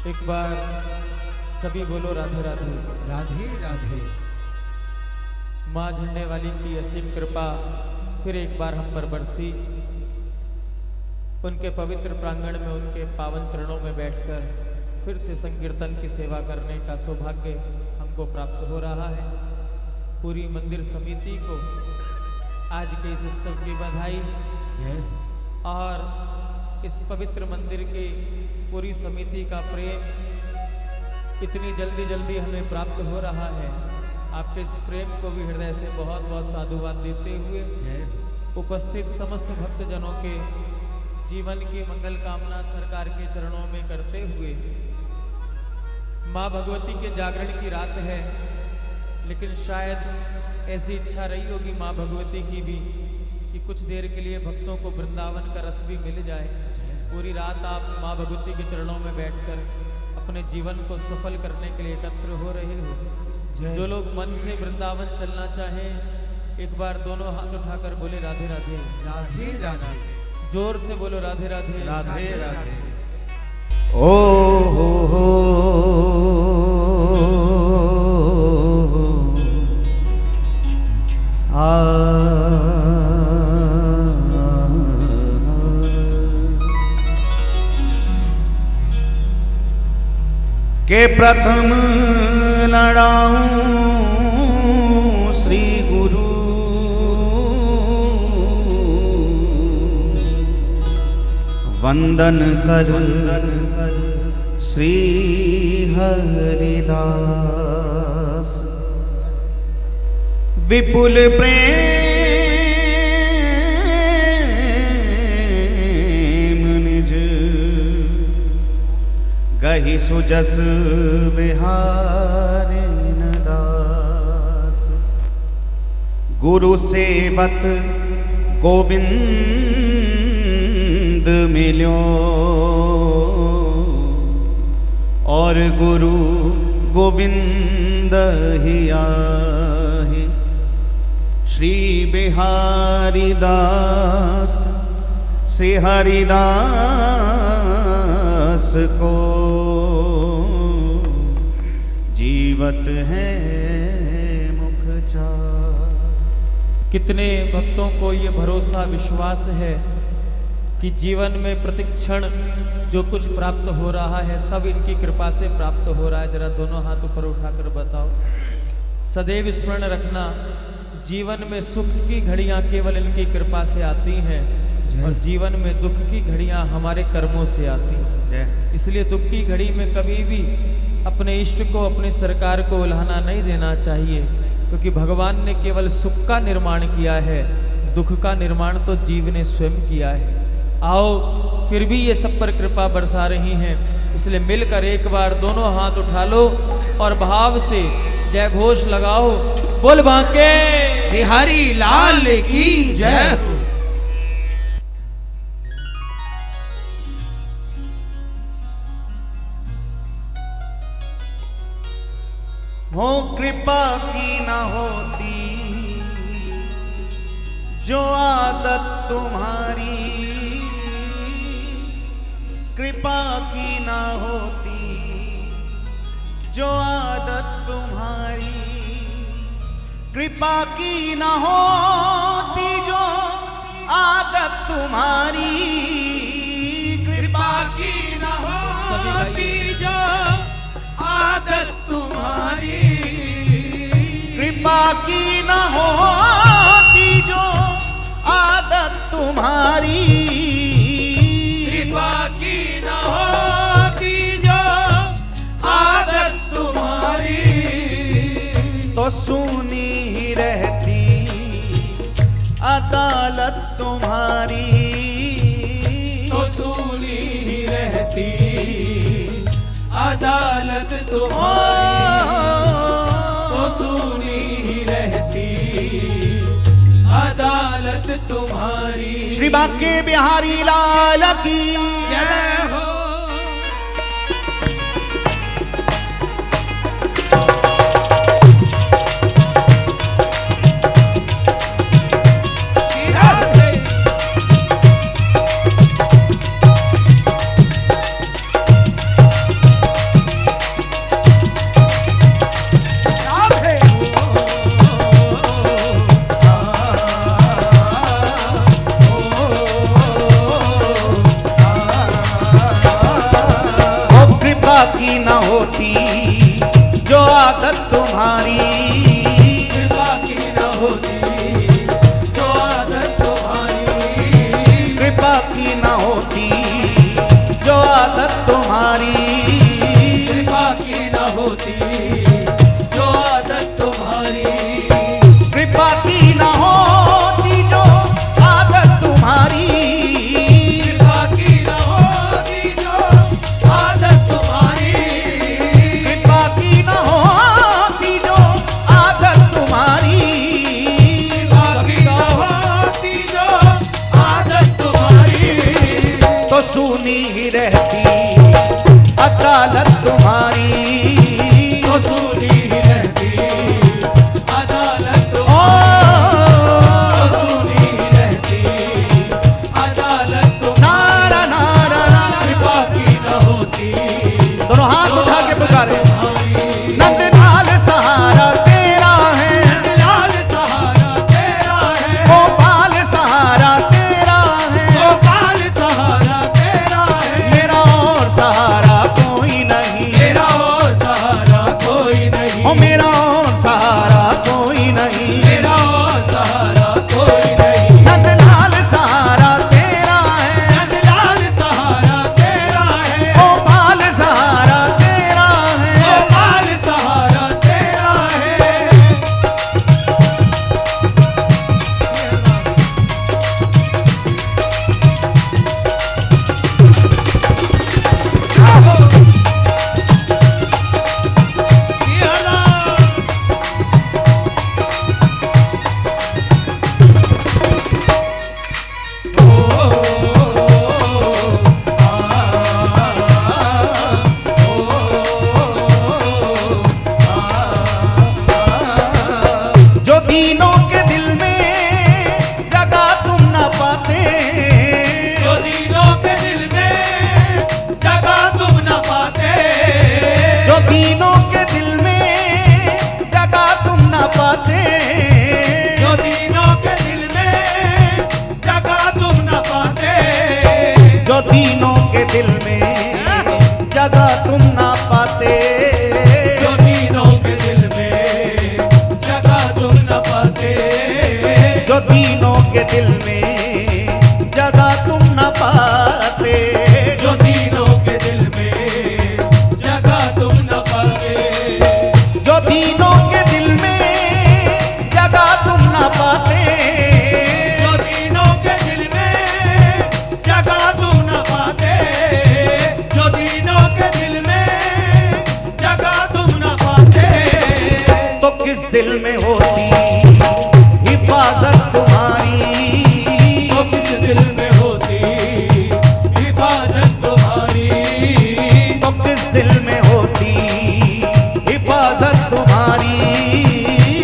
एक बार सभी बोलो राधे राधे। राधे राधे। माँ झंडे वाली की असीम कृपा फिर एक बार हम पर बरसी। उनके पवित्र प्रांगण में उनके पावन चरणों में बैठकर फिर से संकीर्तन की सेवा करने का सौभाग्य हमको प्राप्त हो रहा है। पूरी मंदिर समिति को आज के इस उत्सव की बधाई जय। और इस पवित्र मंदिर की पूरी समिति का प्रेम इतनी जल्दी हमें प्राप्त हो रहा है। आपके इस प्रेम को भी हृदय से बहुत बहुत साधुवाद देते हुए जय। उपस्थित समस्त भक्तजनों के जीवन की मंगल कामना सरकार के चरणों में करते हुए, माँ भगवती के जागरण की रात है, लेकिन शायद ऐसी इच्छा रही होगी माँ भगवती की भी कि कुछ देर के लिए भक्तों को वृंदावन का रस भी मिल जाए। पूरी रात आप माँ भगवती के चरणों में बैठकर अपने जीवन को सफल करने के लिए एकत्र हो रहे हो। जो लोग मन से वृंदावन चलना चाहें एक बार दोनों हाथ उठाकर बोले राधे राधे। राधे राधे। जोर से बोलो राधे राधे। राधे राधे। ओ हो के प्रथम लड़ाऊं श्री गुरु वंदन कर श्री हरिदास विपुल प्रेम निज गहि सुजस बिहारी दास गुरु सेवत गोविंद मिल्यो और गुरु गोविंद ही आहे श्री बिहारी दास से हरिदास को जीवत है मुख चार। कितने भक्तों को ये भरोसा विश्वास है कि जीवन में प्रतिक्षण जो कुछ प्राप्त हो रहा है सब इनकी कृपा से प्राप्त हो रहा है। जरा दोनों हाथ ऊपर उठाकर बताओ। सदैव स्मरण रखना, जीवन में सुख की घड़ियां केवल इनकी कृपा से आती हैं और जीवन में दुख की घड़ियां हमारे कर्मों से आती हैं। इसलिए दुख की घड़ी में कभी भी अपने इष्ट को, अपनी सरकार को उल्हाना नहीं देना चाहिए, क्योंकि भगवान ने केवल सुख का निर्माण किया है, दुख का निर्माण तो जीव ने स्वयं किया है। आओ फिर भी ये सब पर कृपा बरसा रही हैं, इसलिए मिलकर एक बार दोनों हाथ उठा लो और भाव से जय घोष लगाओ। बोल बांके बिहारी लाल की जय। हो कृपा की न होती जो आदत तुम्हारी, कृपा की न होती जो आदत तुम्हारी, कृपा की न होती जो आदत तुम्हारी, कृपा की न होती जो आदत तुम्हारी, कृपा की न होती जो आदत तुम्हारी, कृपा की न होती जो आदत तुम्हारी, तो सुनी ही रहती अदालत तुम्हारी, तो सुनी ही रहती अदालत तुम्हारी, तो सुनी ही रहती अदालत तुम्हारी। श्री बांके बिहारी लाल की जय हो। अदालत तुम्हारी तो सुनी ही रहती अदालत ओ तो सुनी ही रहती अदालत नारा नारा नारा। कृपा की न होती दोनों हाथ उठा के पुकारे नंदलाल सहारा तेरा है लाल सहारा तेरा है गोपाल सहारा तेरा है गोपाल सहारा तेरा है मेरा और सहारा कोई नहीं मेरा और सहारा कोई नहीं ओ मेरा और सहारा कोई नहीं मेरा और सहारा कोई नहीं नंदलाल सहारा तेरा है नंदलाल सहारा तेरा है गोपाल सहारा तेरा है गोपाल सहारा तेरा है सिया राम जो दीनों के दिल में जगह तुम न पाते जो दीनों के दिल में जगह तुम न पाते जो दीनों के दिल में जगह तुम न पाते जो दीनों के दिल में जगह तुम न पाते जो दीनों के दिल में जगह तुम न पाते जो दीनों के दिल में जगह तुम न पाते जो दीनों के दिल में जगह तुम न पाते जो दीनों के दिल में जगह तुम न पाते जो दीनों के दिल में जगह तुम न पाते जो दीनों के दिल में जगह तुम न पाते जो दीनों के दिल में जगह तुम न पाते तो किस दिल में होती हिफाजत तुम्हारी तो किस दिल में होती हिफाजत तुम्हारी तो किस दिल में होती हिफाजत तुम्हारी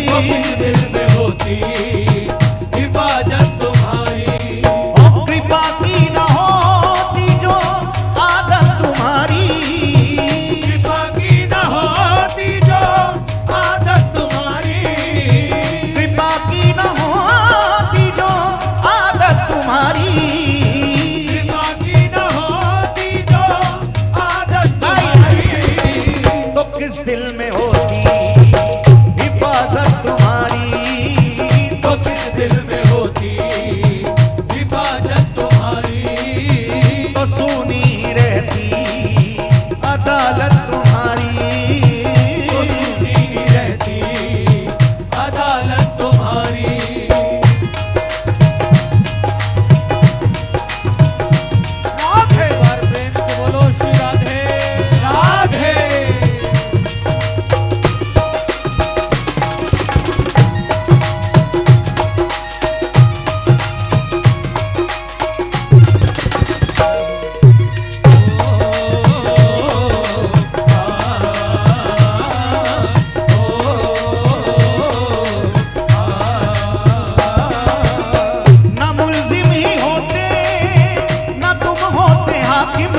तो किस दिल में होती हिफाजत तुम्हारी ओ कृपा की न होती जो आदत तुम्हारी कृपा की न होती जो आदत तुम्हारी कृपा की न होती जो आदत तुम्हारी कृपा की न होती जो आदत तुम्हारी तो किस दिल में होती हिफाजत तुम्हारी तो किस दिल में होती हिफाजत तुम्हारी तो सुनी रहती अदालत तुम्हारी तो सुनी रहती अदालत तुम्हारी राधे बार प्रेम से बोलो श्री राधे राधे न मुल्जिम ही होते न तुम होते हाकिम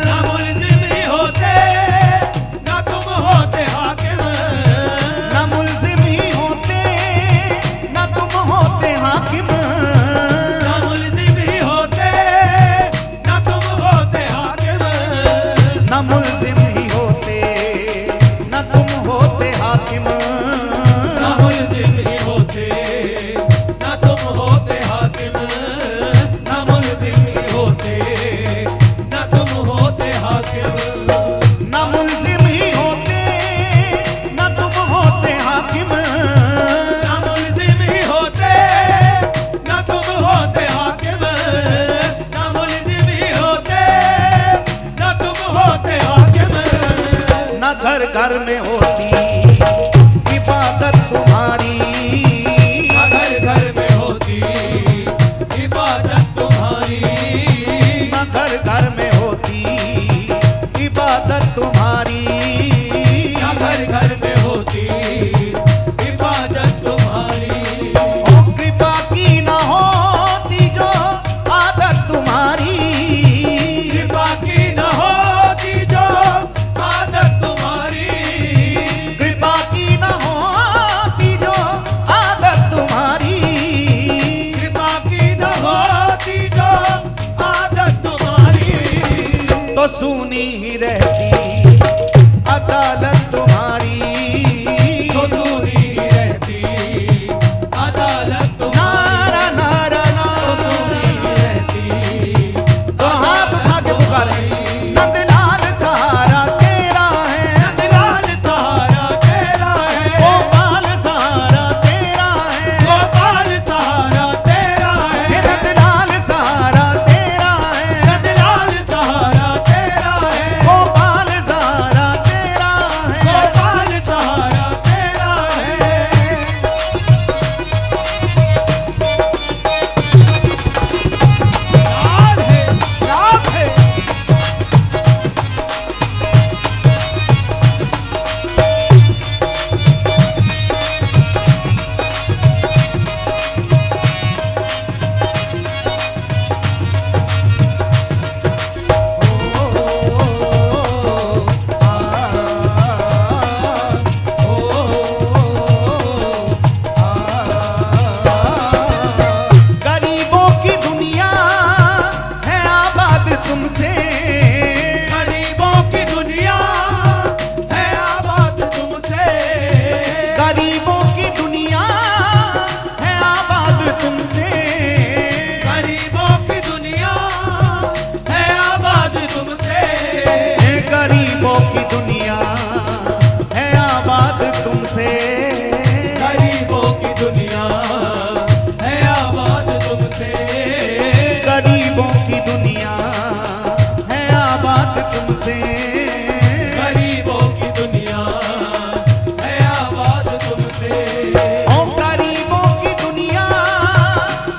ना मुल्जिम ही होते ना तुम होते हाकिम न मुल्जिम ही होते न तुम होते हाकिम ना मुल्जिम ही होते ना तुम होते हाकिम न मुल्जिम ही होते न तुम होते हाकिम ना मुल्जिम ही होते ना तुम होते हाकिम ना मुल्जिम ही होते ना तुम होते हाकिम न मुल्जिम ही होते न तुम होते हाकिम ना मुल्जिम ही होते ना तुम होते हाकिम ना मुल्जिम ही होते ना तुम होते हाकिम न घर घर में होती इबादत तुम्हारी घर घर में होती इबादत तुम्हारी न घर घर में होती इबादत आदत तुम्हारी, ना घर घर में होती इबादत तुम्हारी। ओ कृपा की ना होती जो आदत तुम्हारी, कृपा की न होती जो आदत तुम्हारी। कृपा की ना होती जो आदत तुम्हारी, कृपा की न होती जो आदत तुम्हारी। तो सुनी ही रहती अदालत तुम्हारी, तो सुनी रहती अदालत तुम्हारी। नारा नारा तो सुनी नारा, रहती तो हाथ उठा के पुकारे, नंदलाल सहारा तेरा है, नंदलाल सहारा तेरा है। गोपाल सहारा तेरा है, गोपाल सहारा तेरा हे है। नंदलाल सहारा तेरा है, नंदलाल सहारा तेरा है। गोपाल सहारा तेरा है। गोपाल सहारा तेरा है। राधे राधे। गरीबों की दुनिया है आबाद तुमसे, गरीबों की दुनिया है आबाद तुमसे। गरीबों की दुनिया है आबाद तुमसे, गरीबों की दुनिया है आबाद तुमसे। हे गरीबों की दुनिया है आबाद तुमसे, गरीबों की दुनिया है आबाद तुमसे। गरीबों की दुनिया है आबाद तुमसे, गरीबों की दुनिया है आबाद तुमसे। ओ गरीबों की दुनिया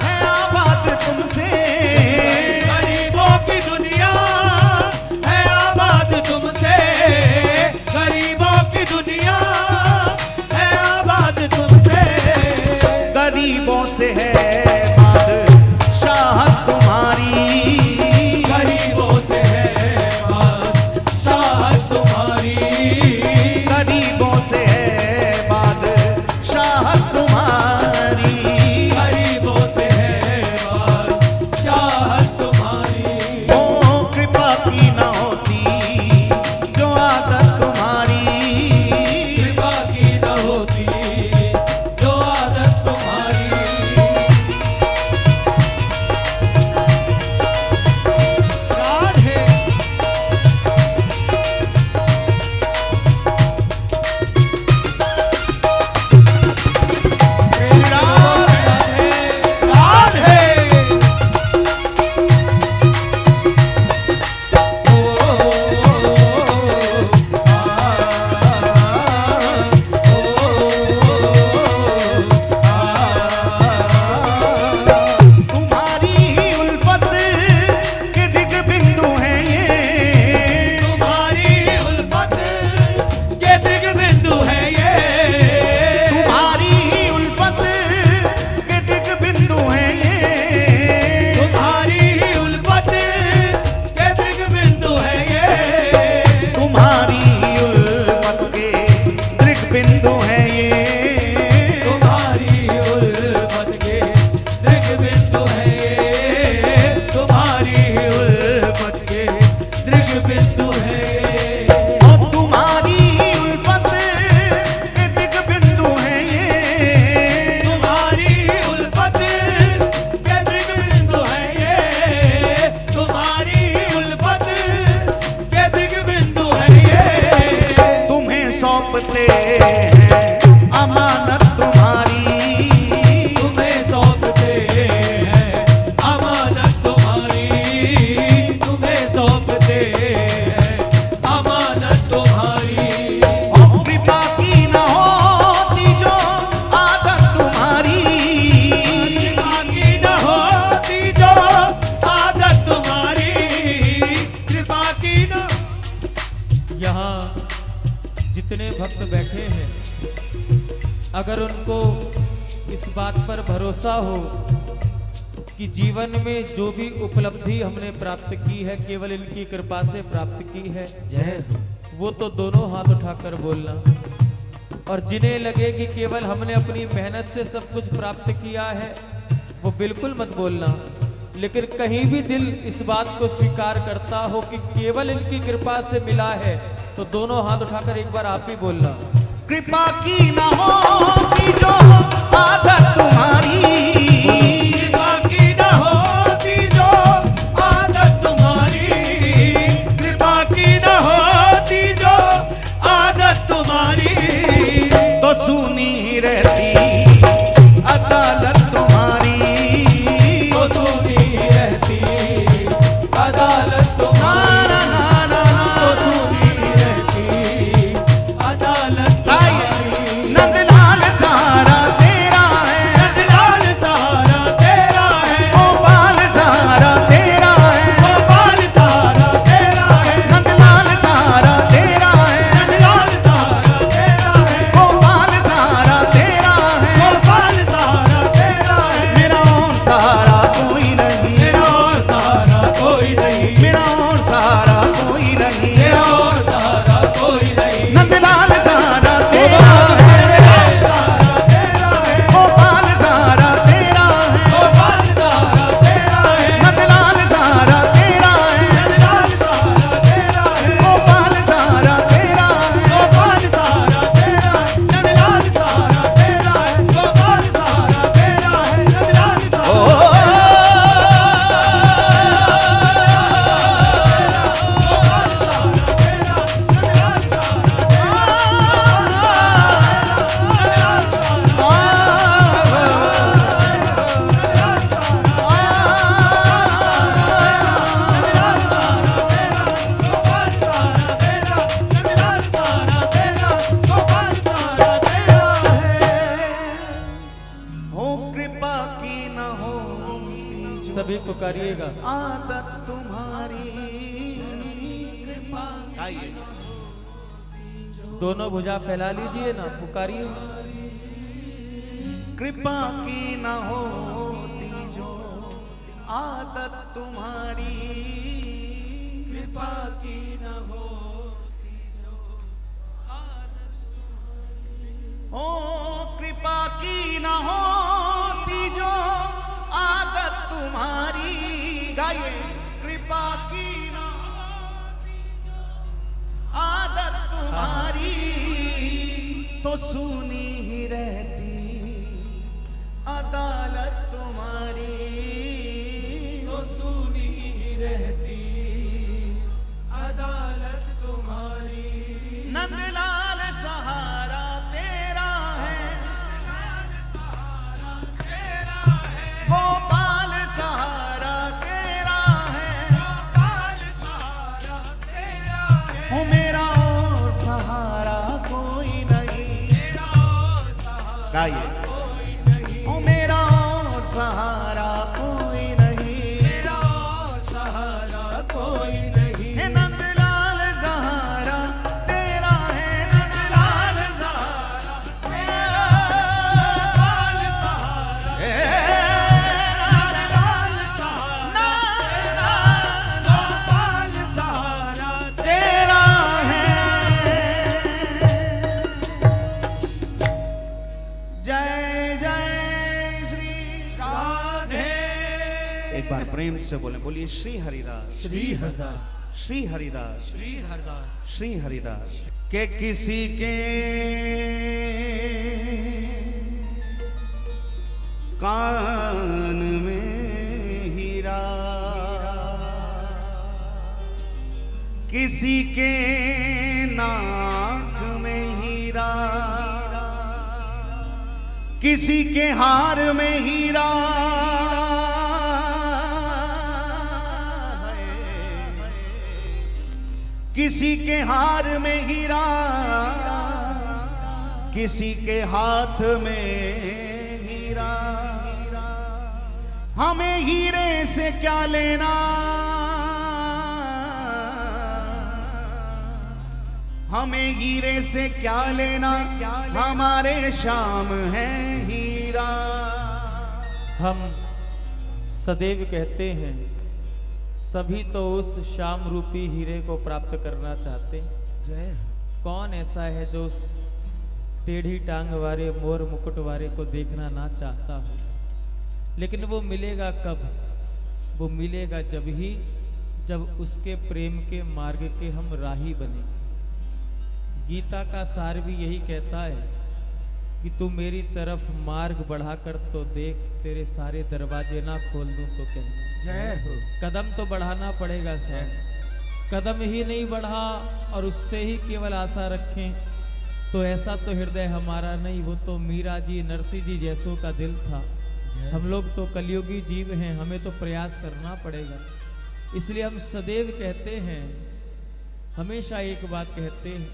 है आबाद तुमसे, गरीबों की दुनिया है आबाद तुमसे। गरीबों की दुनिया है आबाद तुमसे। गरीबों से है बादशाहत तुम्हारी, गरीबों से है बादशाहत तुम्हारी। गरीबों से है बादशाहत तुम्हारी, गरीबों से है बादशाहत तुम्हारी। ओ कृपा की न होती जो आदत तुम्हारी, कृपा की न होती जो आदत तुम्हारी। राधे राधे। तुम्हारी ही उल्फत के दिग बिंदु हैं ये, तुम्हारी उल्फत के दृग बिंदु है ये। तुम्हारी ही उल्फत के दिग बिंदु हैं ये, तुम्हारी उल्फत के दृग बिंदु है ये। तुम्हारी ही उल्फत के दृग बिंदु हैं ये, तुम्हारी उल्फत के दृग बिंदु है ये। तुम्हारी उल्फत के दृग बिंदु है ये। और तुम्हारी ही उल्फत के दिग बिंदु हैं ये, तुम्हारी उल्फत के दृग बिंदु है ये। तुम्हारी उल्फत के दृग बिंदु है ये। तुम्हें सौंपते हैं अमानत तुम्हारी, तुम्हें सौंपते हैं अमानत तुम्हारी। तुम्हें सौंपते हैं अमानत तुम्हारी। और कृपा की न होती जो आदत तुम्हारी, कृपा की न होती जो आदत तुम्हारी। कृपा की न यहाँ जितने भक्त बैठे हैं, अगर उनको इस बात पर भरोसा हो कि जीवन में जो भी उपलब्धि हमने प्राप्त की है केवल इनकी कृपा से प्राप्त की है, जय हो। वो तो दोनों हाथ उठाकर बोलना। और जिन्हें लगे कि केवल हमने अपनी मेहनत से सब कुछ प्राप्त किया है, वो बिल्कुल मत बोलना। लेकिन कहीं भी दिल इस बात को स्वीकार करता हो कि केवल इनकी कृपा से मिला है, तो दोनों हाथ उठाकर एक बार आप ही बोलना। कृपा की ना होती जो आदत तुम्हारी, कृपा की न होती जो आदत तुम्हारी, कृपा की न होती जो आदत तुम्हारी, तो सुनी ही रहती अदालत तुम्हारी। तो सुनी रहती अदालत तुम्हारी, ना ना ना तो सुनी रहती अदालत तुम्हारी। नंदलाल सहारा तेरा है, नंदलाल सहारा तेरा है, गोपाल सहारा तेरा है, गोपाल सहारा तेरा है, नंदलाल सहारा तेरा है, नंदलाल सहारा तेरा है, गोपाल सहारा तेरा है, गोपाल सहारा तेरा है। मेरा और सहारा कोई नहीं, तेरा और सहारा कोई नहीं, मेरा और सहारा कोई नहीं, तेरा और सहारा कोई नहीं। नंदलाल सहारा तेरा है, नंदलाल सहारा तेरा है, गोपाल सहारा तेरा है, गोपाल सहारा तेरा है, नंदलाल सहारा तेरा है, नंदलाल सहारा तेरा है, गोपाल सहारा तेरा है। गोपाल सहारा तेरा है, नंदलाल सहारा तेरा है, गोपाल सहारा तेरा है, नंदलाल सहारा हो कृपा की न हो सभी पुकारिएगा। आदत तुम्हारी। आइए दोनों भुजा फैला लीजिए ना, पुकारिए। कृपा की न होती जो आदत तुम्हारी, कृपा की न होती जो आदत ओ कृपा की न होती जो आदत तुम्हारी। गाइए कृपा की न होती जो आदत तुम्हारी, तो सुनी ही रहती अदालत तुम्हारी। तो सुनी रहती अदालत तुम्हारी। नंदलाल सहारा तेरा है, गोपाल सहारा तेरा है, गोपाल सहारा तेरा है, हो मेरा और सहारा कोई नहीं। तेरा और सहारा गाइए कोई नहीं, हो मेरा और सहारा कोई नहीं। तेरा और सहारा कोई नहीं। हे नंदलाल सहारा तेरा है, नंदलाल सहारा गोपाल सहारा, नंदलाल सहारा, गोपाल सहारा तेरा है। जय जय श्री राधे। एक बार प्रेम से बोले, बोलिए श्री हरिदास, श्री हरदास, श्री हरिदास, श्री हरदास। श्री हरिदास। के किसी के कान में हीरा, किसी के नाक में हीरा, किसी के हार में हीरा है, किसी के हार में हीरा, किसी के हाथ में हीरा। हमें हीरे से क्या लेना, हमें हीरे से क्या लेना, हमारे श्याम है हीरा। हम सदैव कहते हैं सभी तो उस श्याम रूपी हीरे को प्राप्त करना चाहते हैं। कौन ऐसा है जो उस टेढ़ी टांग वाले मोर मुकुट वाले को देखना ना चाहता हो? लेकिन वो मिलेगा कब? वो मिलेगा जब उसके प्रेम के मार्ग के हम राही बने। गीता का सार भी यही कहता है कि तू मेरी तरफ मार्ग बढ़ाकर तो देख, तेरे सारे दरवाजे ना खोल दूं तो कहना। जय हो। कदम तो बढ़ाना पड़ेगा सर। कदम ही नहीं बढ़ा और उससे ही केवल आशा रखें तो ऐसा तो हृदय हमारा नहीं, वो तो मीरा जी नरसिंह जी जैसों का दिल था। हम लोग तो कलयुगी जीव हैं, हमें तो प्रयास करना पड़ेगा। इसलिए हम सदैव कहते हैं, हमेशा एक बात कहते हैं,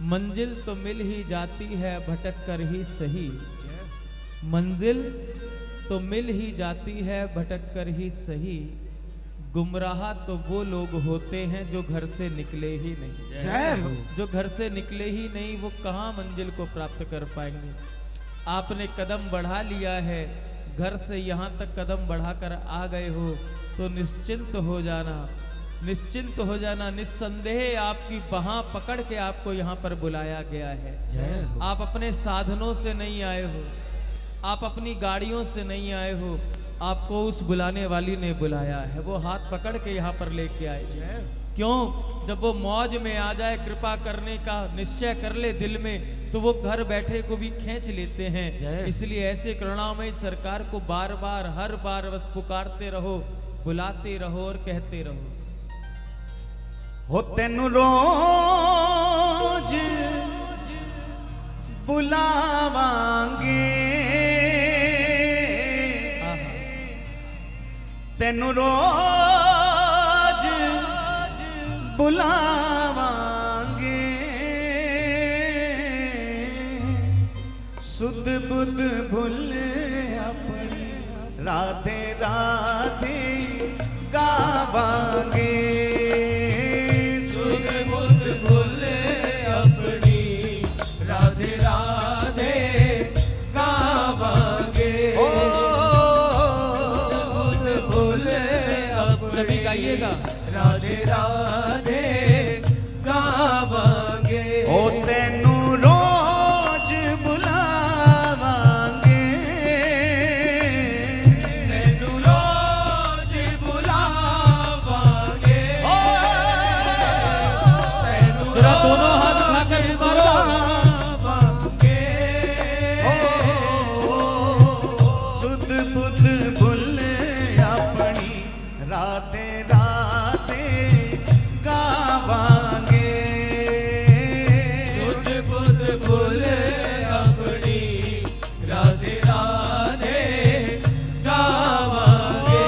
मंजिल तो मिल ही जाती है भटक कर ही सही। मंजिल तो मिल ही जाती है भटक कर ही सही, गुमराह तो वो लोग होते हैं जो घर से निकले ही नहीं। जय हो। जो घर से निकले ही नहीं वो कहाँ मंजिल को प्राप्त कर पाएंगे। आपने कदम बढ़ा लिया है, घर से यहाँ तक कदम बढ़ाकर आ गए हो तो निश्चिंत हो जाना, निश्चिंत हो जाना। निस्संदेह आपकी बाहां पकड़ के आपको यहाँ पर बुलाया गया है। जय हो। आप अपने साधनों से नहीं आए हो, आप अपनी गाड़ियों से नहीं आए हो, आपको उस बुलाने वाली ने बुलाया है। वो हाथ पकड़ के यहाँ पर लेके आए। क्यों? जब वो मौज में आ जाए, कृपा करने का निश्चय कर ले दिल में, तो वो घर बैठे को भी खींच लेते हैं। इसलिए ऐसे करुणामय सरकार को बार बार हर बार बस पुकारते रहो, बुलाते रहो और कहते रहो। हो तेनु रोज बुलावांगे, तेनु रोज बुलावांगे, सुध बुध भूल अपनी राधे राधे गावांगे। सुध बुध भूल अपनी राधे राधे गावांगे। सभी गाइएगा। राधे राधे गावांगे। ओ तेनू रोज बुलावांगे, तेनू रोज बुलावांगे। तेनू जरा दोनों हाथ उठाकर पुकारो। सुध बुध भूल अपनी राधे राधे गावांगे। सुध बुध भूल अपनी राधे राधे गावांगे।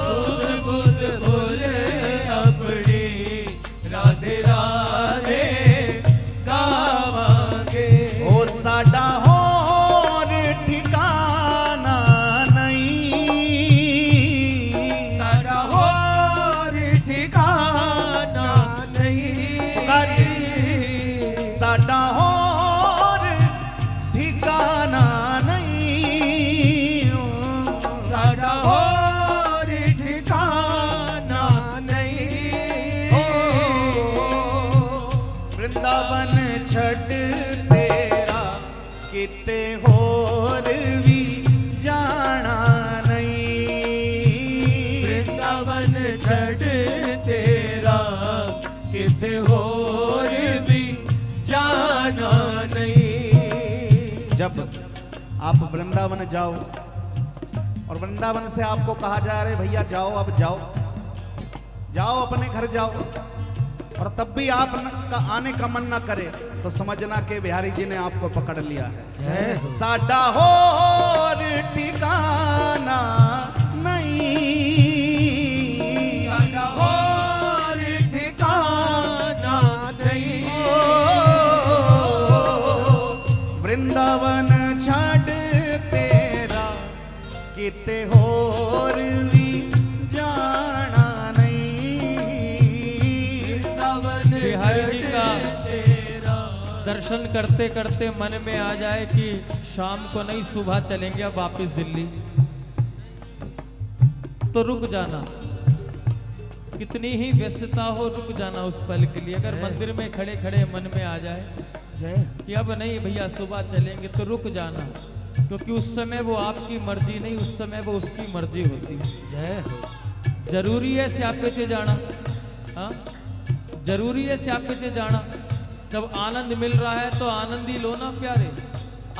सुध बुध भूल अपनी राधे राधे गावांगे। ओ साडा होर ठिकाना नहीं, साडा होर ठिकाना नहीं। साडा होर ठिकाना नहीं, साडा होर ठिकाना नहीं। वृंदावन छड़ तेरा किते होर भी जाना नहीं। वृंदावन छड़ तेरा किते होर भी जाना नहीं। जब आप वृंदावन जाओ और वृंदावन से आपको कहा जा रहा है भैया जाओ, अब जाओ, जाओ अपने घर जाओ, और तब भी आप का आने का मन ना करे तो समझना कि बिहारी जी ने आपको पकड़ लिया है। साडा होर ठिकाना नहीं, साडा होर ठिकाना नहीं। वृंदावन छड़ तेरा किते होर भी जाना नहीं। बिहारी जी का दर्शन करते करते मन में आ जाए कि शाम को नहीं सुबह चलेंगे अब वापस दिल्ली, तो रुक जाना। कितनी ही व्यस्तता हो, रुक जाना उस पल के लिए। अगर मंदिर में खड़े खड़े मन में आ जाए कि अब नहीं भैया सुबह चलेंगे, तो रुक जाना, क्योंकि उस समय वो आपकी मर्जी नहीं, उस समय वो उसकी मर्जी होती है। जय हो। जरूरी है स्यापे से जाना, हाँ जरूरी है स्यापे से जाना। जब आनंद मिल रहा है तो आनंद ही लो ना प्यारे,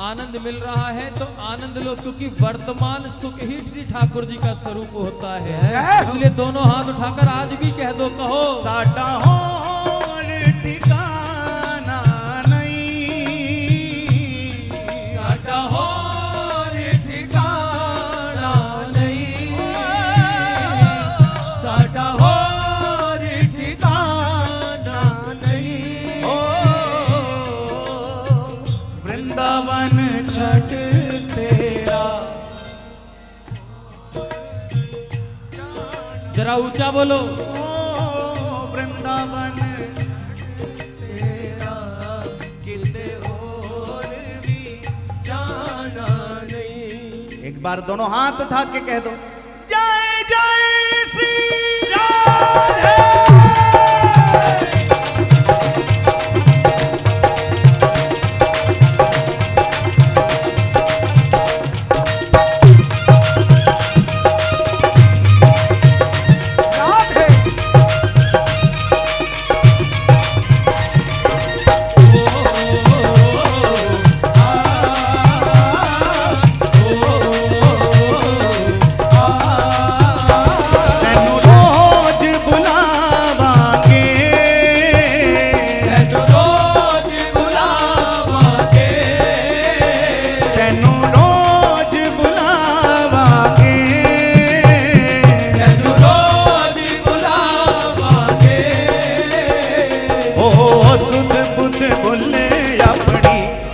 आनंद मिल रहा है तो आनंद लो, क्योंकि वर्तमान सुख ही श्री ठाकुर जी का स्वरूप होता है। इसलिए दोनों हाथ उठाकर आज भी कह दो, कहो साडा होर ठिकाना नहीं, साडा होर ठिकाना नहीं, साडा होर ठिकाना नहीं। ओ वृंदावन छठ तेरा। जरा ऊंचा बोलो, ओ वृंदावन तेरा किते और भी जाना नहीं। एक बार दोनों हाथ उठा के कह दो, जय जय श्री राधे।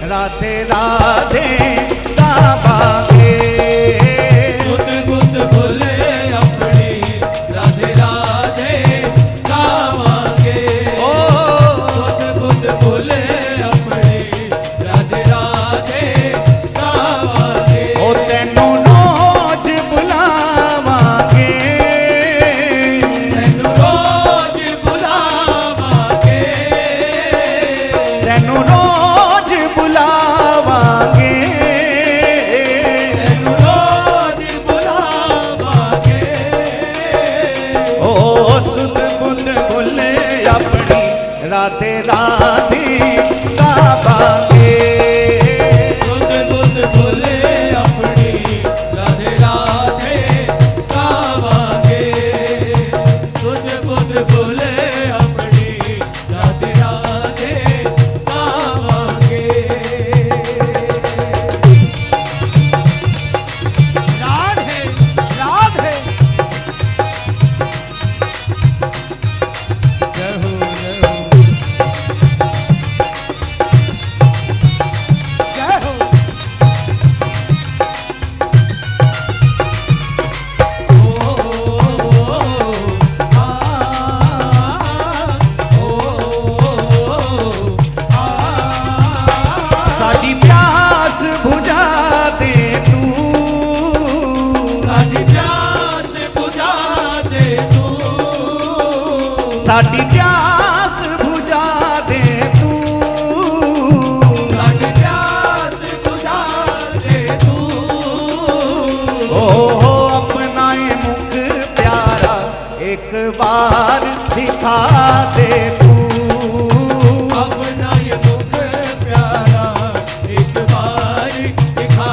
राधे राधे गावांगे, सुध बुध बोले अपनी राधे राधे गावांगे। ओ सुध बुध बोले अपनी राधे राधे गावांगे। ओ तेनू रोज बुलावांगे, तेनू रोज बुलावांगे, तेनू रोज बुलावांगे, तेनू रोज बुलावांगे। ओ सुध बुध बोले अपनी राधे राधे गावांगे। सुध बुध बोले अपनी राधे राधे गावांगे। सुध बुध बोले अपनी राधे राधे गावांगे। राधे राधे। जय हो जय हो जय हो। साडी प्यास बुझा दे तू, साडी प्यास बुझा दे तू। साडी प्यास बुझा दे तू, साडी प्यास बुझा दे तू। ओ अपना ये मुख प्यारा एक बार दिखा दे तू। अपना ये मुख प्यारा एक बार दिखा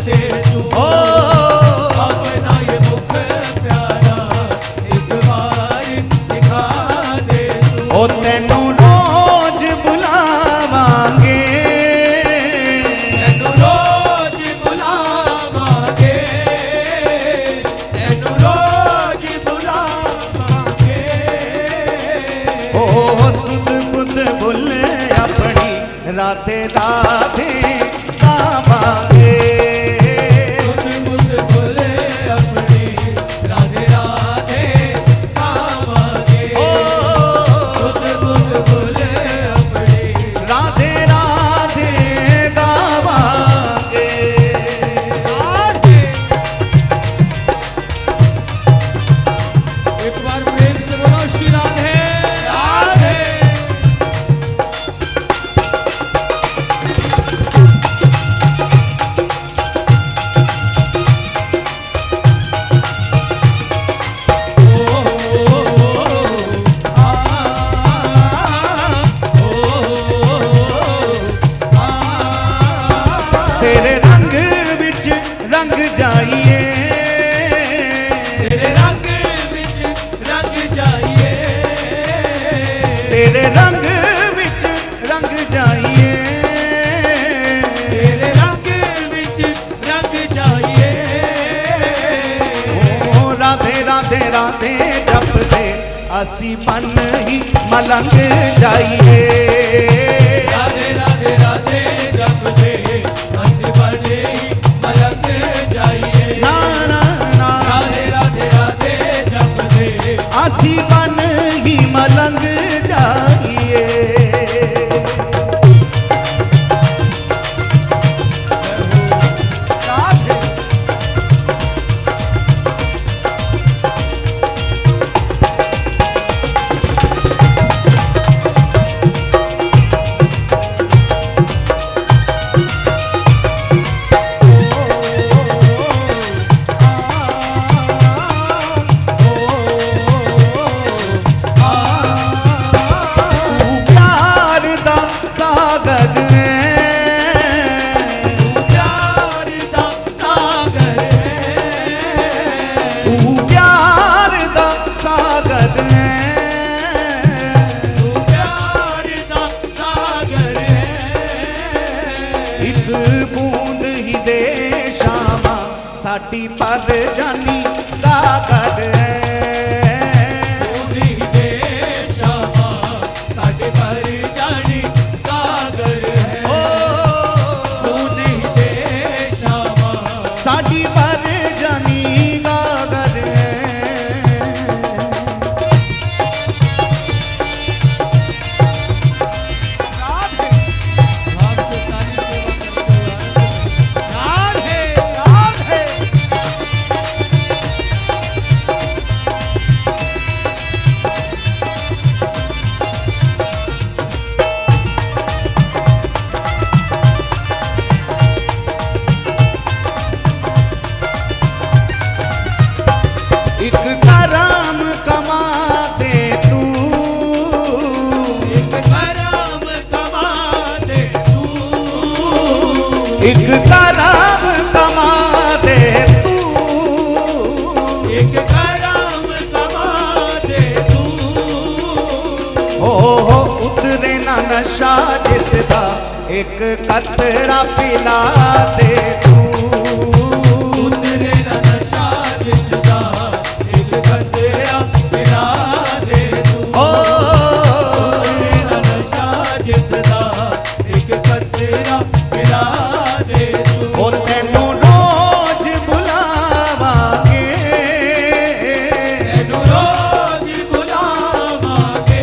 दे तू। ओ अपना ये मुख प्यारा एक बार दिखा दे तू। ओ तेनू रोज बुलावांगे, तेनू रोज बुलावांगे, तेनू रोज बुलावांगे। ओ सुध बुध बोले अपनी राधे राधे गावांगे। सुध बुध बोले अपनी राधे राधे गावांगे। ओ सुध बुध तेरे रंग विच रंग जाइए, तेरे रंग विच रंग जाइए। ओ राधे राधे राधे जपदे असी मन ही मलंग जाइए। राधे राधे राधे जपदे असी मन ही मलंग जाइए। ना ना ना राधे राधे राधे जपदे असी मन ही मलंग जाइए। साडी पर जानी गागर बूंद ही दे शामा साडे पर जानी गागर है। बूंद ही दे शामा साडी पर जानी गागर एक कराम कमा दे तू, एक कराम कमा दे तू, एक कराम कमा दे तू, एक कराम कमा दे तू। हो उतरे ना नशा जिसदा एक कतरा पिला दे तू। उतरे ना नशा जिसदा एक कतरा पिला दे तू। उतरे ना नशा जिसदा एक कतरा पिला दे तू। ओ तेनू रोज बुलावांगे, तेनू रोज बुलावांगे,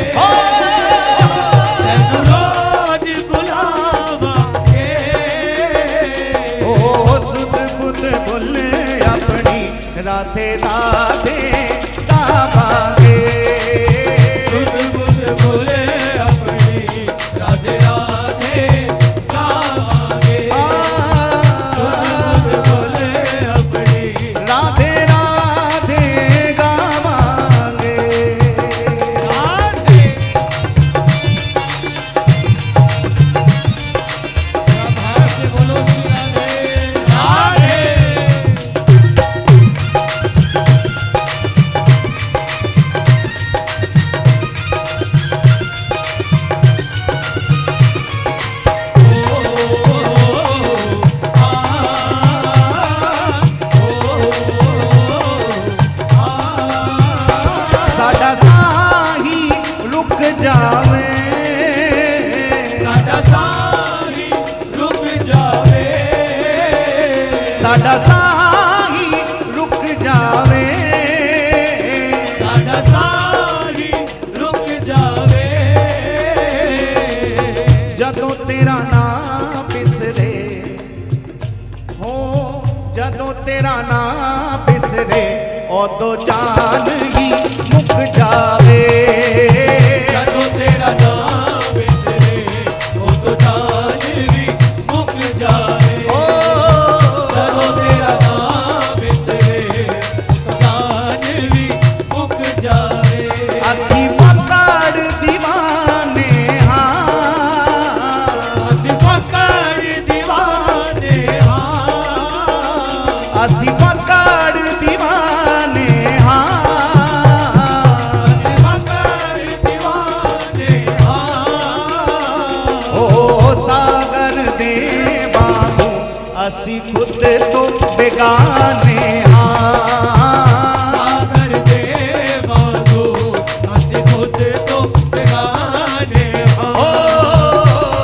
तेनू रोज बुलावांगे। ओ सुध बुध बुल अपनी राधे राधे गावांगे। सुध बुध बोले अपनी राधे राधे गावांगे। सुध बुध बोले अपनी राधे राधे गावांगे। राधे। बाहर से बोलो राधे राधे। साडा साही रुक जावे, साडा साही रुक जावे। साडा साही रुक जावे। साडा साही रुक जावे। जदों तेरा नाम बिसरे हो, जदों तेरा नाम बिसरे उदों जान ही मुक जावे। जदों तेरा नाम बिसरे उदों जान भी मुक जावे। जदों तेरा नाम बिसरे उदों जान भी मुक जावे। असी फकड़ दीवाने हाँ, असी फकड़ दीवाने हाँ। असी फकड़ दीवाने हाँ। असी फकड़ दीवाने असी खुद तो बेगाने सागर देवा दो असी खुद तो बेगाने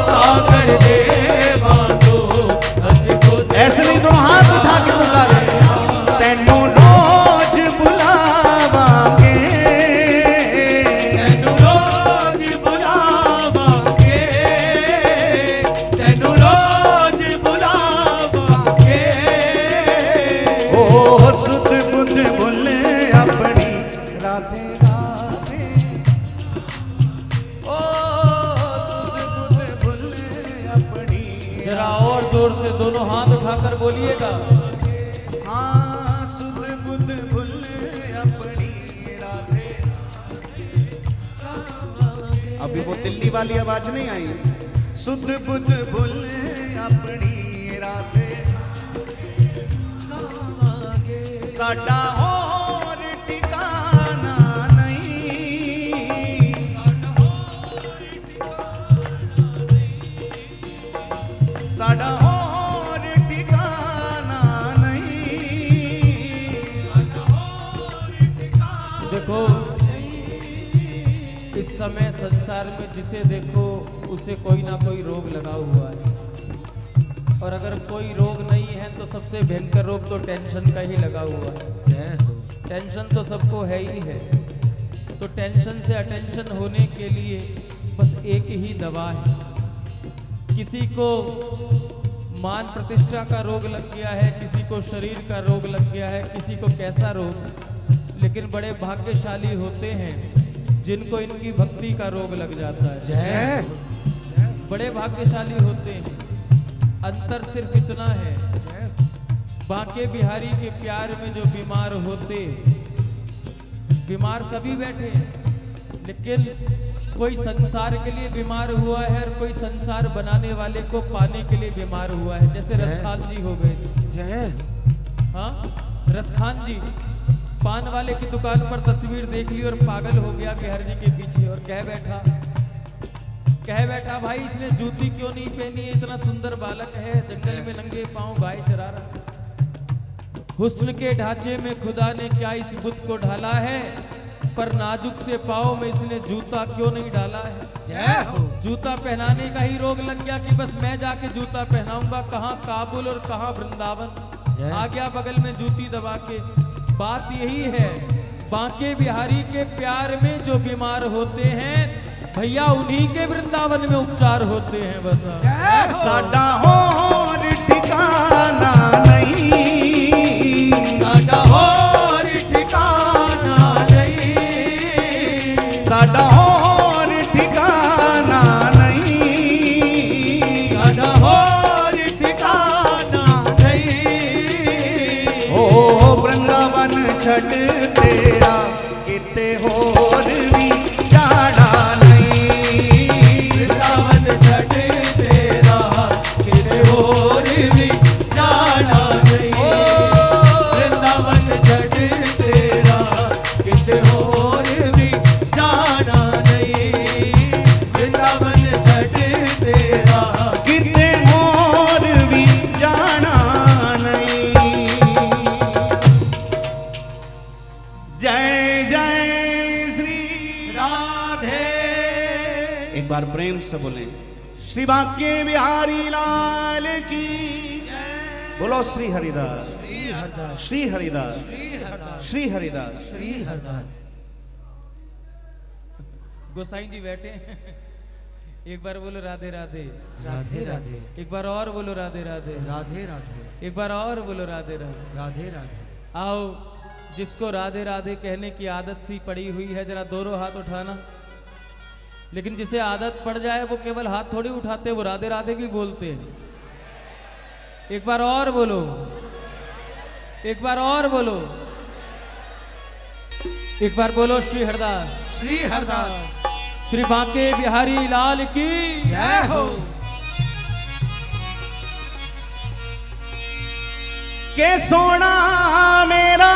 सागर देवा दो असी खुद। ऐसे नहीं दोनों हाथ उठा के पुकारे तेनू रोज बुलावांगे तेनू रोज बुलावांगे तेनू रोज बुलावांगे। ओ सुध बुध बोले अपनी राधे राधे ओ सुध बुध बोले अपनी जरा और जोर से दोनों हाथ उठाकर बोलिएगा। हाँ सुध बुध बोले अपनी राधे। अभी वो दिल्ली वाली आवाज नहीं आई। सुध बुध बोले अपनी राधे साडा और ठिकाना नहीं साडा और ठिकाना नहीं। देखो इस समय संसार में जिसे देखो उसे कोई ना कोई रोग लगा हुआ है, और अगर कोई रोग नहीं है तो सबसे भयंकर रोग तो टेंशन का ही लगा हुआ है। टेंशन तो सबको है ही है। तो टेंशन से अटेंशन होने के लिए बस एक ही दवा है। किसी को मान प्रतिष्ठा का रोग लग गया है, किसी को शरीर का रोग लग गया है, किसी को कैसा रोग, लेकिन बड़े भाग्यशाली होते हैं जिनको इनकी भक्ति का रोग लग जाता है। बड़े भाग्यशाली होते हैं। अंतर सिर्फ इतना है, बांके बिहारी के प्यार में जो बीमार होते, बीमार सभी बैठे, लेकिन कोई संसार के लिए बीमार हुआ है और कोई संसार बनाने वाले को पाने के लिए बीमार हुआ है। जैसे रसखान जी हो गए। हाँ, रसखान जी पान वाले की दुकान पर तस्वीर देख ली और पागल हो गया बिहारी जी के पीछे, और कह बैठा भाई इसने जूती क्यों नहीं पहनी है, इतना सुंदर बालक है, जंगल में नंगे पांव गाय चरा रहा। हुस्न के ढांचे में खुदा ने क्या इस बुत को ढाला है, पर नाजुक से पाँव में इसने जूता क्यों नहीं डाला है। जूता पहनाने का ही रोग लग गया कि बस मैं जाके जूता पहनाऊंगा, कहाँ काबुल और कहाँ वृंदावन, आ गया बगल में जूती दबा के। बात यही है, बांके बिहारी के प्यार में जो बीमार होते हैं भैया उन्हीं के वृंदावन में उपचार होते हैं। बस साडा और ठिकाना नहीं साडा और ठिकाना नहीं साडा और ठिकाना नहीं साडा और ठिकाना नहीं। ओ वृंदावन छड़ तेरा किते होर भी जाना वृंदावन छड़ तेरा किते और भी जाना नहीं। वृंदावन छड़ तेरा किते और भी जाना नहीं। वृंदावन छड़ तेरा किते होर भी जाना नहीं। जय जय श्री राधे। एक बार प्रेम से बोलें श्री बांके बिहारी लाल की बोलो। श्री हरिदास श्री हरिदास श्री हरिदास श्री हरदास। गोसाई जी बैठे एक बार बोलो राधे राधे। राधे राधे। एक बार और बोलो राधे राधे। राधे राधे। एक बार और बोलो राधे राधे। राधे राधे। आओ, जिसको राधे राधे कहने की आदत सी पड़ी हुई है जरा दोनों हाथ उठाना। लेकिन जिसे आदत पड़ जाए वो केवल हाथ थोड़ी उठाते, वो राधे राधे भी बोलते हैं। एक बार और बोलो, एक बार और बोलो, एक बार बोलो श्री हरदास श्री हरदास। श्री बांके बिहारी लाल की जय हो। के सोना मेरा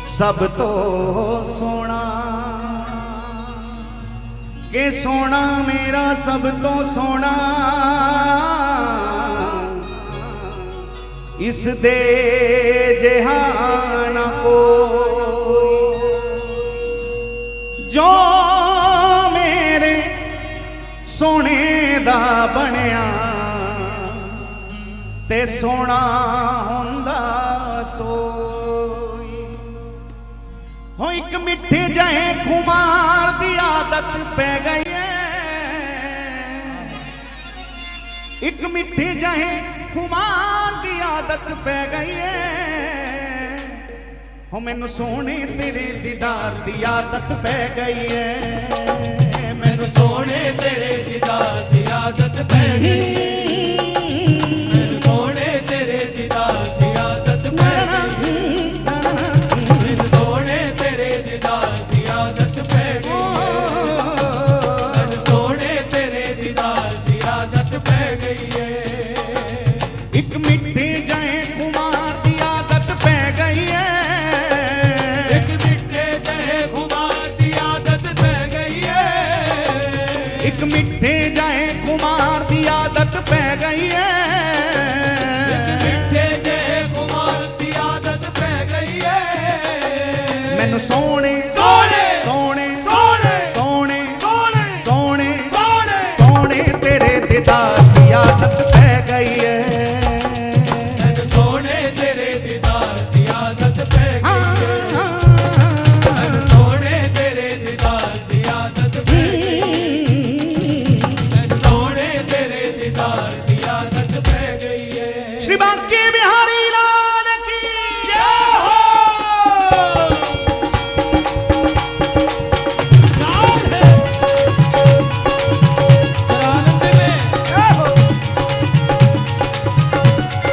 सब तो सोना कि सोना मेरा सब तो सोना इस दे जहान को जो मेरे सोने दा बनया ते सोना हुंदा सोई हो एक मिठे जाए खुमार दी आदत पै गई है एक मिठे जाए खुमार दी आदत पै गई है हो मैनू सोने तेरे दीदार दी आदत पै गई है मैनू सोने तेरे दीदार दी आदत पै गई मैनू सोने तेरे दीदार दी आदत पै गई मैनू सोने तेरे दीदार दी आदत पै गई मैनू सोने तेरे दीदार दी आदत पै गई है एक मिठे जाए खुमार दी आदत पै गई है एक मिठे जाए खुमार दी आदत पै गई है एक मिठे जाए खुमार दी आदत पै गई है मिठे जाए खुमार दी आदत पै गई है मैनू सोने सोने सोने सोने सोने सोने सोने सोने सोने तेरे दीदार की आदत पै गई है मैनू सोने तेरे दीदार दी आदत पै गई है मैनू सोने तेरे दीदार दी आदत पै गई मैनू सोने तेरे दीदार दी आदत पै गई है श्री बांके बिहारी लाल की जय हो लाल है शरारत में जय हो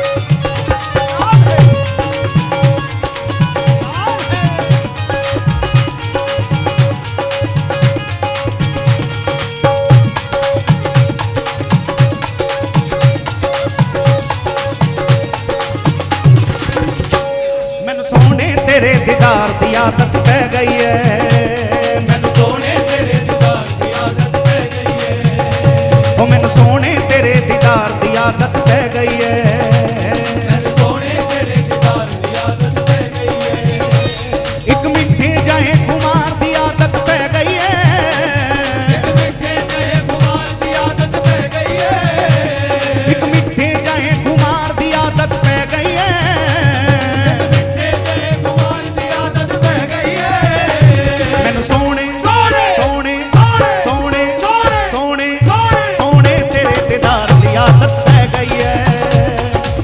लाल है लाल है मैनू सोने तेरे दीदार की आदत पै गई है मैनू सोने तेरे दीदार दी आदत पै गई है ओ मैनू सोने तेरे दीदार की आदत पै गई है मैनू सोने तेरे दीदार दी आदत पै गई है एक मिठे जाए खुमार दी आदत पै गई है एक मिठे जाए खुमार दी आदत पै गई है एक मिठे जाए खुमार दी आदत पै गई है मिठे जाए खुमार दी आदत पै गई है मैनू सोने सोने सोने सोने सोने सोने सोने सोने सोने तेरे दीदार की आदत पै गई है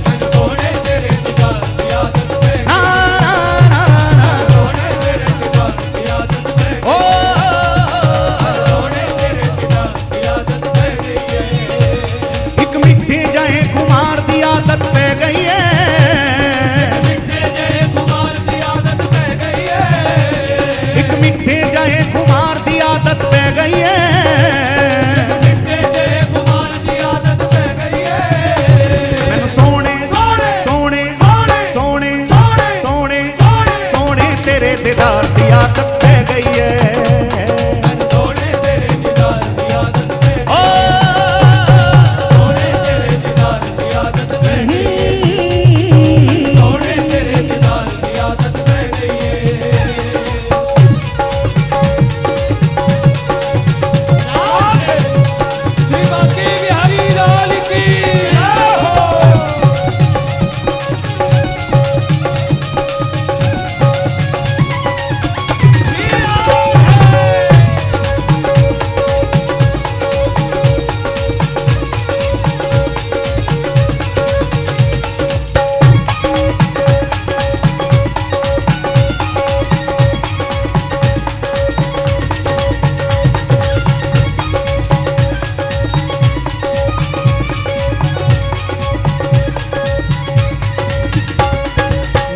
मैनू सोने तेरे दीदार दी आदत पै गई ना ना ना ना सोने तेरे दीदार दी आदत पै ओ गई सोने तेरे दीदार दी आदत पै गई है एक मिठे जाए खुमार दी आदत पै गई है मिठे जाए खुमार दी आदत पै गई है एक मिठे जाए खुमार दी आदत पै गई है मिठे जाए खुमार दी आदत पै गई है मैनू सोने सोने सोने सोने सोने सोने सोने सोने सोने तेरे दीदार की आदत पै गई है मैनू सोने तेरे दीदार दी आदत पै गई ओ सोने तेरे दीदार दी आदत पै गई सोने तेरे दीदार दी आदत पै गई है लाल है श्री बांके बिहारी लाल की जय हो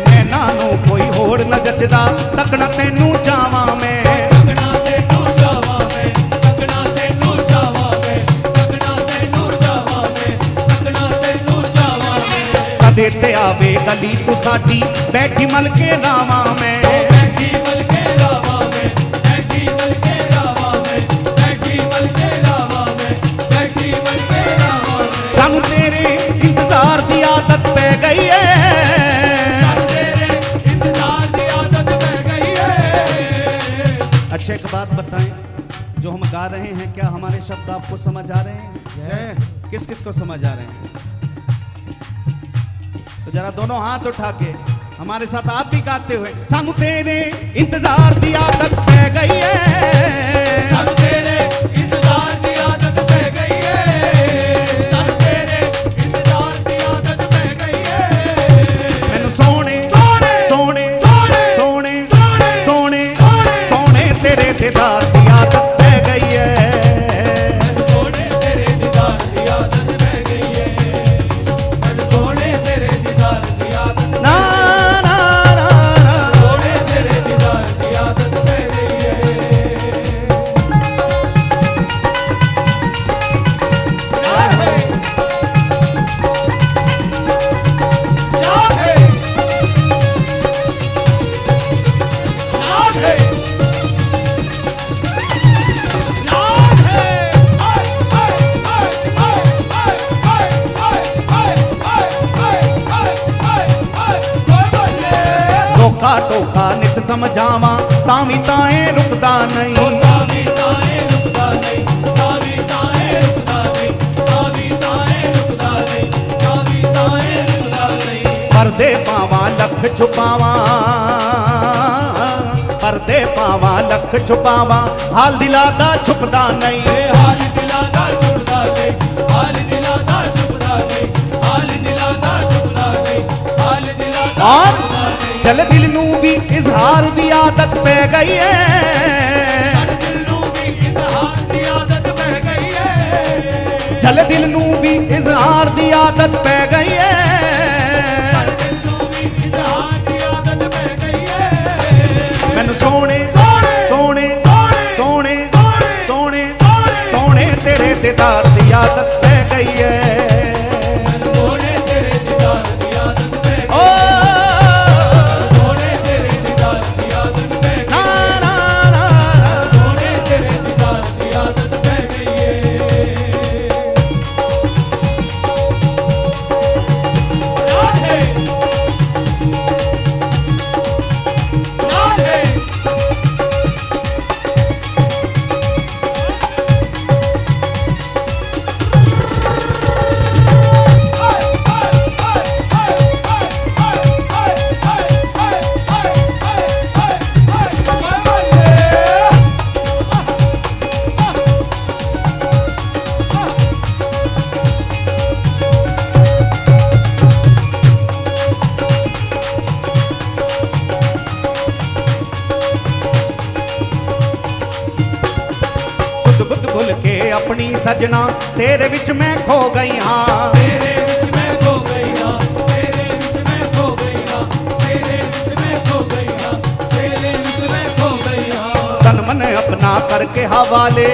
नैना नू कोई होर न जचदा तकना तेनू जावां मैं तकना तेनू जावा मैं तकना तेनू जावा मैं तकना तेनू जावा मैं तकना तेनू जावा मैं कदे ते आवे गली तू साडी बैठी मल के रावां मैं बैठी मल के रावा मैं बैठी मल के रावा मैं बैठी मल अच्छा एक बात बताएं, जो हम गा रहे हैं क्या हमारे शब्द आपको समझ आ रहे हैं? किस किस को समझ आ रहे हैं? तो जरा दोनों हाथ उठा के हमारे साथ आप भी गाते हुए, सानू तेरे इंतजार दी आदत पै गई है, सानू तेरे इंतजार दी आदत पै गई है, सानू तेरे इंतजार दी आदत पै गई है। मैनू सोने सोने सोने सोने सोने सोने सोने सोने सोने तेरे दीदार की आदत पै गई है। मैनू सोने तेरे दीदार दी आदत पै गई है, मैनू सोने तेरे दीदार दी आदत ना ना ना ना सोने तेरे दीदार दी आदत पै गई है। याद है याद है याद है याद है। हाय हाय हाय हाय हाय हाय हाय हाय हाय हाय हाय हाय बोले रोका टोका नित समझावा तावी ताए रुकदा नहीं, तावी ताए रुकदा नहीं, तावी ताए रुकदा नहीं, तावी ताए रुकदा नहीं, तावी ताए रुकदा नहीं। पर्दे पावा लख छुपावा, पर्दे पावा लख छुपावा, हाल दिलादा छुपदा नहीं। ए हाल दिलादा छुपदा नहीं, हाल दिलादा छुपदा नहीं, हाल दिलादा छुपदा नहीं, हाल दिलादा और छुपदा नहीं। जल दिल नू भी इजहार दी आदत पै गई है, साडे दिल नूं भी इजहार दी आदत पै गई है, जल दिल नू भी इजहार दी आदत पै गई है। साडे दिल नूं भी इजहार दी आदत पै गई है। मैनू सोने सोने सोने सोने सोने सोने सोने सोने सोने तेरे दीदार दी आदत पै गई है। सोने तेरे दीदार दी आदत पै गई ओ है, सोने तेरे दीदार दी आदत पै ना गई ना है, ना ना सोने तेरे दीदार दी आदत पै गई है। याद है याद है सुध बुध भुल के अपनी सजना तेरे विच मैं खो गई हाँ, तेरे विच मैं खो गई हाँ, तेरे विच मैं खो गई हाँ, तेरे विच मैं खो गई हाँ, तेरे विच मैं खो गई हाँ। तन मन अपना करके हवाले,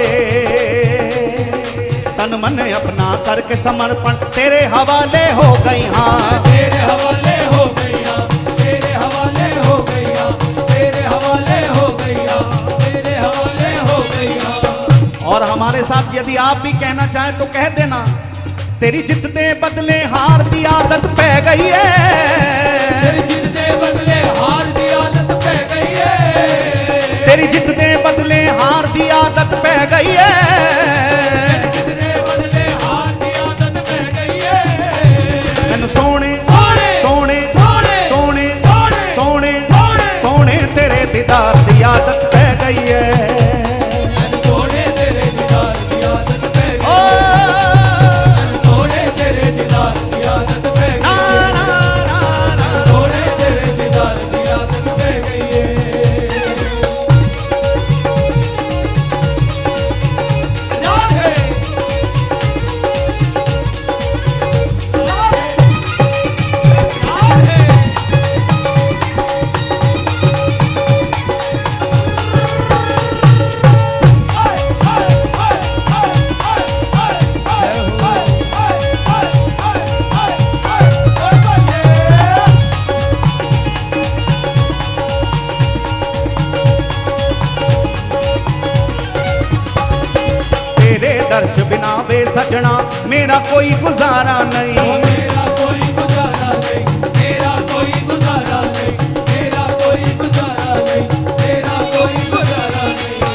तन मन अपना करके समर्पण तेरे हवाले हो गई हाँ। तेरे हवाले हो गई हाँ, तेरे हवाले हो गई हाँ, तेरे हवाले हो गई हाँ, तेरे हवाले हो गई हाँ। और हमारे साथ यदि आप भी कहना चाहें तो कह देना, तेरी जिद दे बदले हार दी आदत पै गई है, तेरी जिद दे बदले हार दी आदत पै गई है, तेरी जिद दे बदले हार दी आदत पै गई है। तेरी जिद दे बदले हार दी आदत पै गई है। मैनू सोने सोने सोने सोने सोने सोने सोने सोने सोने तेरे दीदार दी आदत पै गई है। सोने तेरे दीदार की आदत पै ओ गई, सोने तेरे दीदार की आदत पै ना गई, ना ना ना सोने तेरे दीदार की आदत पै गई है। याद है याद है याद है तेरे दर्श बिना वे सजना मेरा कोई गुजारा नहीं, मेरा कोई गुजारा नहीं, तेरा कोई गुजारा नहीं, तेरा कोई गुजारा नहीं, तेरा कोई गुजारा नहीं।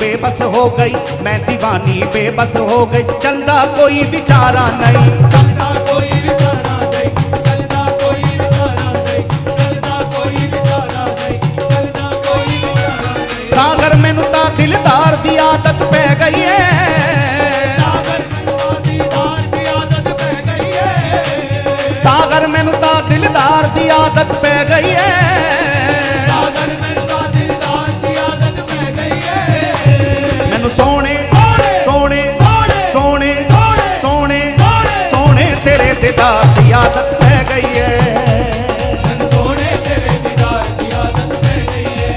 बेबस हो गई, मैं दीवानी बेबस हो गई, चलदा कोई विचारा नहीं। चलदा कोई विचारा नहीं, चलदा कोई विचारा नहीं, चलदा कोई विचारा नहीं, चलदा कोई विचारा नहीं। सागर मैनू ता दिलदार दी आदत पै गई है, सागर मैनू ता दिलदार दी आदत पै गई है, सागर मैनू ता दिलदार दी आदत पै गई है, सागर मैनू ता दिलदार दी आदत पै गई है। मैनू सोने सोने सोने सोने सोने तेरे दीदार दी आदत पै गई है। मैनू सोने तेरे दीदार दी आदत पै गई है,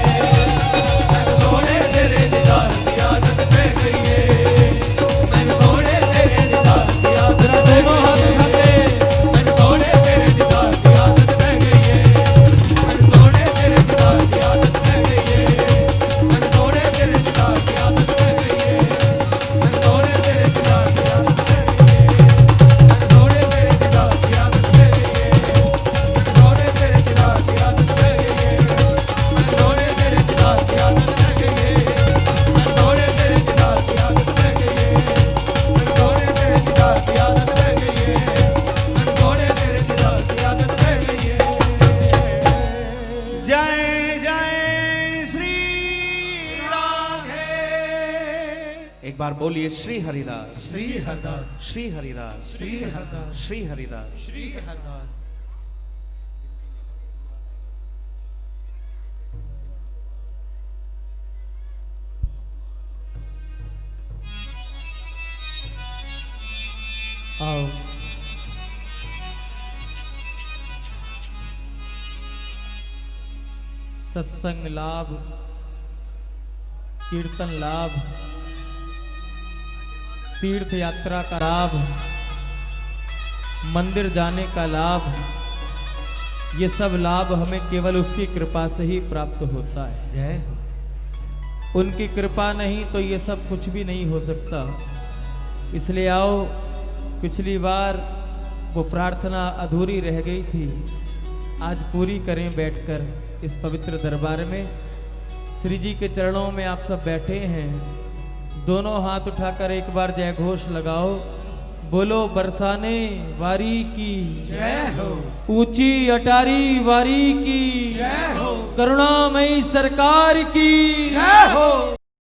मैनू सोने तेरे दीदार दी आदत पै गई है, मैनू सोने तेरे दीदार दी आदत पै गई है, मैनू सोने तेरे दीदार दी आदत पै गई है, मैनू सोने तेरे दीदार दी आदत पै गई है, मैनू सोने तेरे दीदार दी आदत पै गई है, मैनू सोने तेरे दीदार दी आदत पै गई है, मैनू सोने तेरे दीदार दी आदत पै गई है, सोने तेरे दीदार की आदत पै गई है, मैं सोने तेरे दीदार की आदत पै गई है, मैं सोने तेरे दीदार की आदत पै गई है, मैं सोने तेरे दीदार की आदत पै गई है, मैं सोने तेरे दीदार की आदत पै गई है। जय जय श्री राधे। एक बार बोलिए श्री हरिदास, श्री हरदास, श्री हरिदास, श्री हरदास, श्री हरिदास। श्री हरदास। आओ सत्संग लाभ, कीर्तन लाभ, तीर्थ यात्रा का लाभ, मंदिर जाने का लाभ, ये सब लाभ हमें केवल उसकी कृपा से ही प्राप्त होता है। जय हो। उनकी कृपा नहीं तो ये सब कुछ भी नहीं हो सकता। इसलिए आओ, पिछली बार वो प्रार्थना अधूरी रह गई थी, आज पूरी करें बैठकर इस पवित्र दरबार में। श्री जी के चरणों में आप सब बैठे हैं, दोनों हाथ उठाकर एक बार जय घोष लगाओ। बोलो बरसाने वारी की जय हो, ऊंची अटारी वारी की जय हो, करुणामयी सरकार की जय हो।